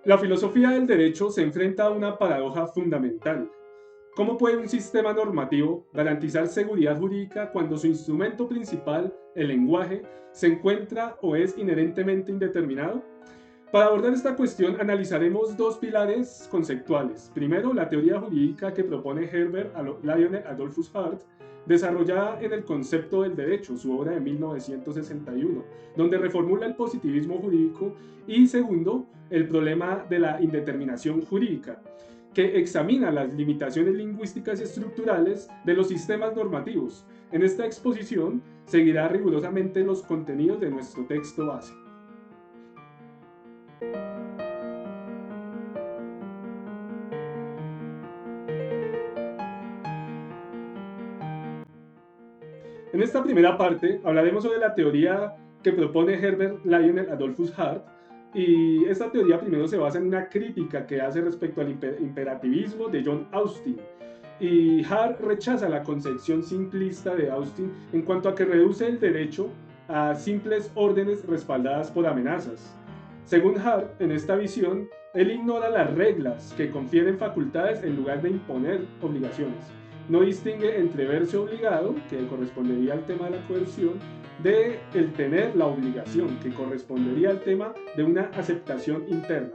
La filosofía del derecho se enfrenta a una paradoja fundamental. ¿Cómo puede un sistema normativo garantizar seguridad jurídica cuando su instrumento principal, el lenguaje, se encuentra o es inherentemente indeterminado? Para abordar esta cuestión analizaremos dos pilares conceptuales. Primero, la teoría jurídica que propone Herbert Lionel Adolphus Hart, desarrollada en el concepto del derecho, su obra de 1961, donde reformula el positivismo jurídico. Y segundo, el problema de la indeterminación jurídica, que examina las limitaciones lingüísticas y estructurales de los sistemas normativos. En esta exposición seguirá rigurosamente los contenidos de nuestro texto base. En esta primera parte hablaremos sobre la teoría que propone Herbert Lionel Adolphus Hart, y esta teoría primero se basa en una crítica que hace respecto al imperativismo de John Austin. Y Hart rechaza la concepción simplista de Austin en cuanto a que reduce el derecho a simples órdenes respaldadas por amenazas. Según Hart, en esta visión, él ignora las reglas que confieren facultades en lugar de imponer obligaciones. No distingue entre verse obligado, que correspondería al tema de la coerción, de el tener la obligación, que correspondería al tema de una aceptación interna.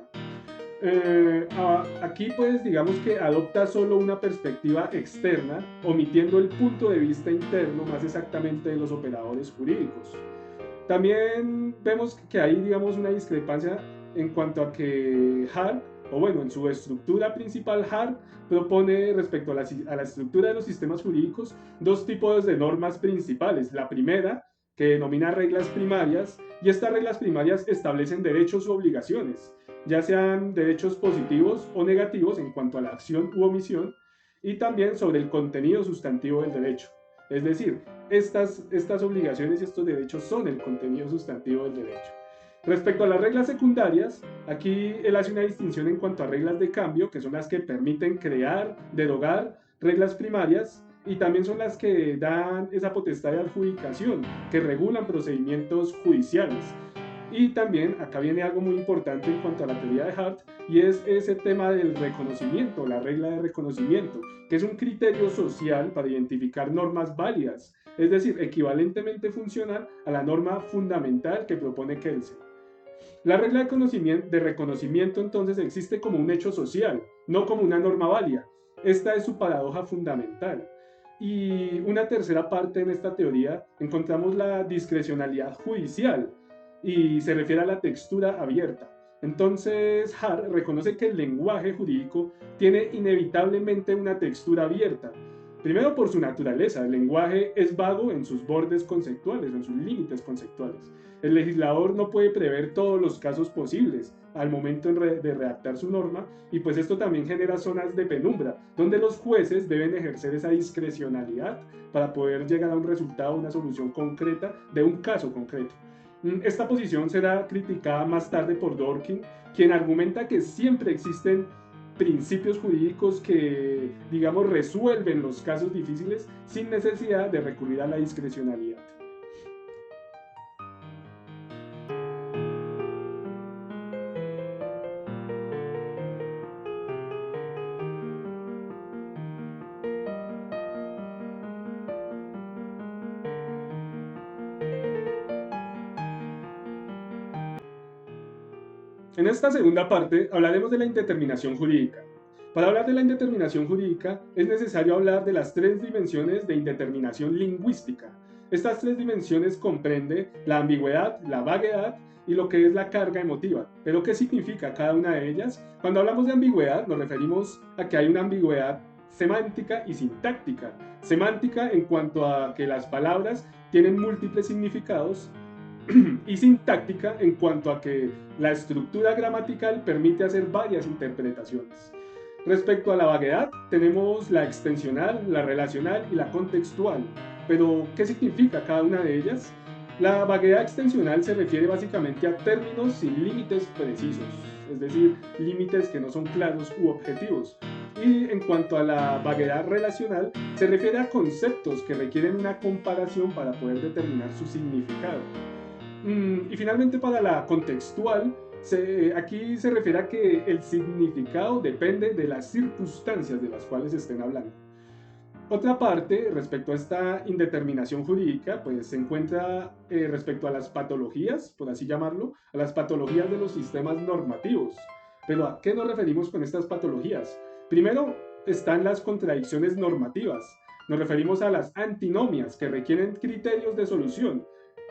Aquí pues digamos que adopta solo una perspectiva externa, omitiendo el punto de vista interno más exactamente de los operadores jurídicos. También vemos que hay, digamos, una discrepancia en cuanto a que Hart, o bueno, en su estructura principal, Hart propone respecto a la estructura de los sistemas jurídicos dos tipos de normas principales. La primera, que denomina reglas primarias, y estas reglas primarias establecen derechos u obligaciones, ya sean derechos positivos o negativos en cuanto a la acción u omisión, y también sobre el contenido sustantivo del derecho. Es decir, estas obligaciones y estos derechos son el contenido sustantivo del derecho. Respecto a las reglas secundarias, aquí él hace una distinción en cuanto a reglas de cambio, que son las que permiten crear, derogar reglas primarias, y también son las que dan esa potestad de adjudicación, que regulan procedimientos judiciales. Y también acá viene algo muy importante en cuanto a la teoría de Hart, y es ese tema del reconocimiento, la regla de reconocimiento, que es un criterio social para identificar normas válidas, es decir, equivalentemente funcional a la norma fundamental que propone Kelsen. La regla de reconocimiento entonces existe como un hecho social, no como una norma válida. Esta es su paradoja fundamental. Y una tercera parte en esta teoría encontramos la discrecionalidad judicial, y se refiere a la textura abierta. Entonces, Hart reconoce que el lenguaje jurídico tiene inevitablemente una textura abierta. Primero por su naturaleza, el lenguaje es vago en sus bordes conceptuales, en sus límites conceptuales. El legislador no puede prever todos los casos posibles al momento de redactar su norma, y pues esto también genera zonas de penumbra, donde los jueces deben ejercer esa discrecionalidad para poder llegar a un resultado, una solución concreta de un caso concreto. Esta posición será criticada más tarde por Dworkin, quien argumenta que siempre existen principios jurídicos que, digamos, resuelven los casos difíciles sin necesidad de recurrir a la discrecionalidad. En esta segunda parte hablaremos de la indeterminación jurídica. Para hablar de la indeterminación jurídica es necesario hablar de las tres dimensiones de indeterminación lingüística. Estas tres dimensiones comprenden la ambigüedad, la vaguedad y lo que es la carga emotiva. ¿Pero qué significa cada una de ellas? Cuando hablamos de ambigüedad nos referimos a que hay una ambigüedad semántica y sintáctica. Semántica en cuanto a que las palabras tienen múltiples significados, y sintáctica en cuanto a que la estructura gramatical permite hacer varias interpretaciones. Respecto a la vaguedad, tenemos la extensional, la relacional y la contextual. Pero, ¿qué significa cada una de ellas? La vaguedad extensional se refiere básicamente a términos sin límites precisos, es decir, límites que no son claros u objetivos. Y en cuanto a la vaguedad relacional, se refiere a conceptos que requieren una comparación para poder determinar su significado. Y finalmente, para la contextual, Aquí se refiere a que el significado depende de las circunstancias de las cuales estén hablando. Otra parte, respecto a esta indeterminación jurídica, pues se encuentra respecto a las patologías, por así llamarlo, a las patologías de los sistemas normativos. Pero ¿a qué nos referimos con estas patologías? Primero están las contradicciones normativas. Nos referimos a las antinomias, que requieren criterios de solución,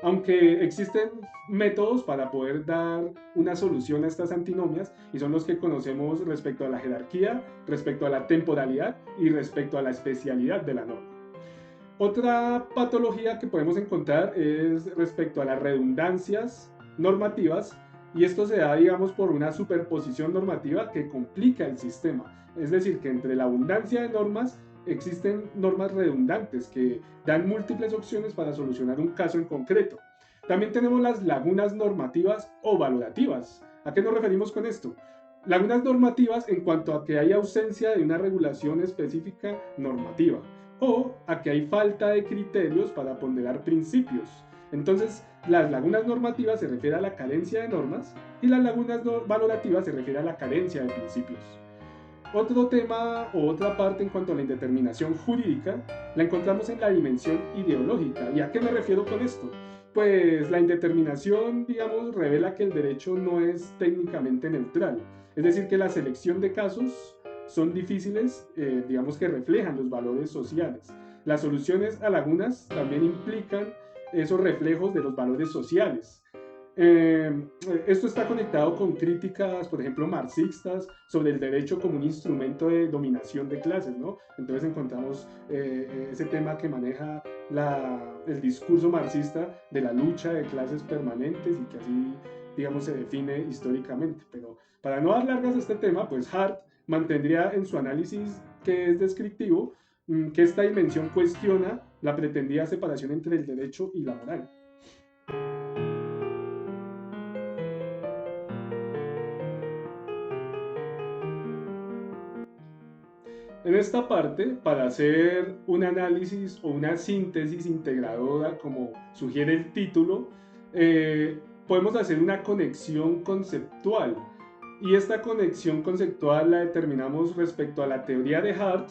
aunque existen métodos para poder dar una solución a estas antinomias, y son los que conocemos respecto a la jerarquía, respecto a la temporalidad y respecto a la especialidad de la norma. Otra patología que podemos encontrar es respecto a las redundancias normativas, y esto se da, digamos, por una superposición normativa que complica el sistema. Es decir, que entre la abundancia de normas existen normas redundantes que dan múltiples opciones para solucionar un caso en concreto. También tenemos las lagunas normativas o valorativas. ¿A qué nos referimos con esto? Lagunas normativas en cuanto a que hay ausencia de una regulación específica normativa o a que hay falta de criterios para ponderar principios. Entonces, las lagunas normativas se refiere a la carencia de normas y las lagunas valorativas se refiere a la carencia de principios. Otro tema o otra parte en cuanto a la indeterminación jurídica la encontramos en la dimensión ideológica. ¿Y a qué me refiero con esto? Pues la indeterminación, digamos, revela que el derecho no es técnicamente neutral. Es decir, que la selección de casos son difíciles, digamos que reflejan los valores sociales. Las soluciones a lagunas también implican esos reflejos de los valores sociales. Esto está conectado con críticas, por ejemplo, marxistas sobre el derecho como un instrumento de dominación de clases, ¿no? Entonces encontramos ese tema que maneja el discurso marxista de la lucha de clases permanentes y que así, digamos, se define históricamente. Pero para no dar largas a este tema, pues Hart mantendría en su análisis, que es descriptivo, que esta dimensión cuestiona la pretendida separación entre el derecho y la moral. En esta parte, para hacer un análisis o una síntesis integradora, como sugiere el título, podemos hacer una conexión conceptual. Y esta conexión conceptual la determinamos respecto a la teoría de Hart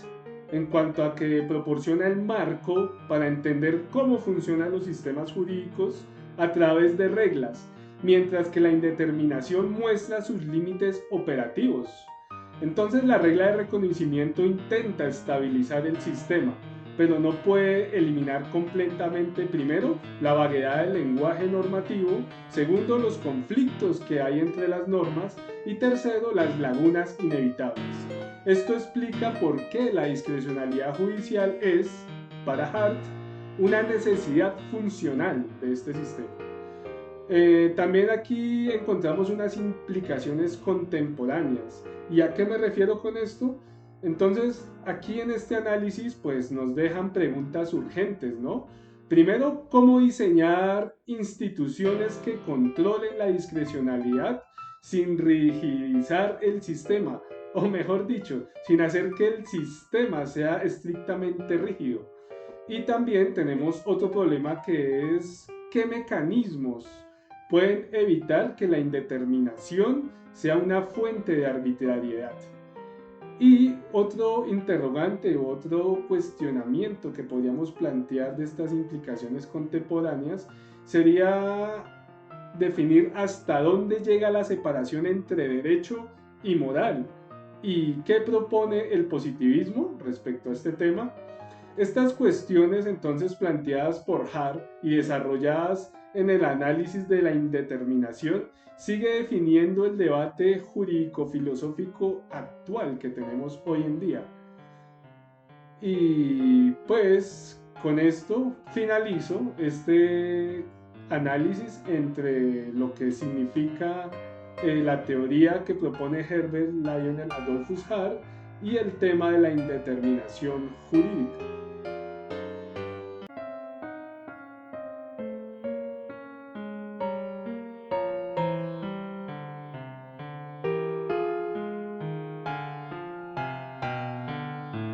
en cuanto a que proporciona el marco para entender cómo funcionan los sistemas jurídicos a través de reglas, mientras que la indeterminación muestra sus límites operativos. Entonces la regla de reconocimiento intenta estabilizar el sistema, pero no puede eliminar completamente, primero, la vaguedad del lenguaje normativo, segundo, los conflictos que hay entre las normas y tercero, las lagunas inevitables. Esto explica por qué la discrecionalidad judicial es, para Hart, una necesidad funcional de este sistema. También aquí encontramos unas implicaciones contemporáneas. ¿Y a qué me refiero con esto? Entonces, aquí en este análisis, pues nos dejan preguntas urgentes, ¿no? Primero, ¿cómo diseñar instituciones que controlen la discrecionalidad sin rigidizar el sistema? O mejor dicho, sin hacer que el sistema sea estrictamente rígido. Y también tenemos otro problema, que es qué mecanismos pueden evitar que la indeterminación sea una fuente de arbitrariedad. Y otro interrogante o otro cuestionamiento que podríamos plantear de estas implicaciones contemporáneas sería definir hasta dónde llega la separación entre derecho y moral y qué propone el positivismo respecto a este tema. Estas cuestiones entonces planteadas por Hart y desarrolladas en el análisis de la indeterminación sigue definiendo el debate jurídico-filosófico actual que tenemos hoy en día. Y pues con esto finalizo este análisis entre lo que significa la teoría que propone Herbert Lionel Adolphus Hart y el tema de la indeterminación jurídica.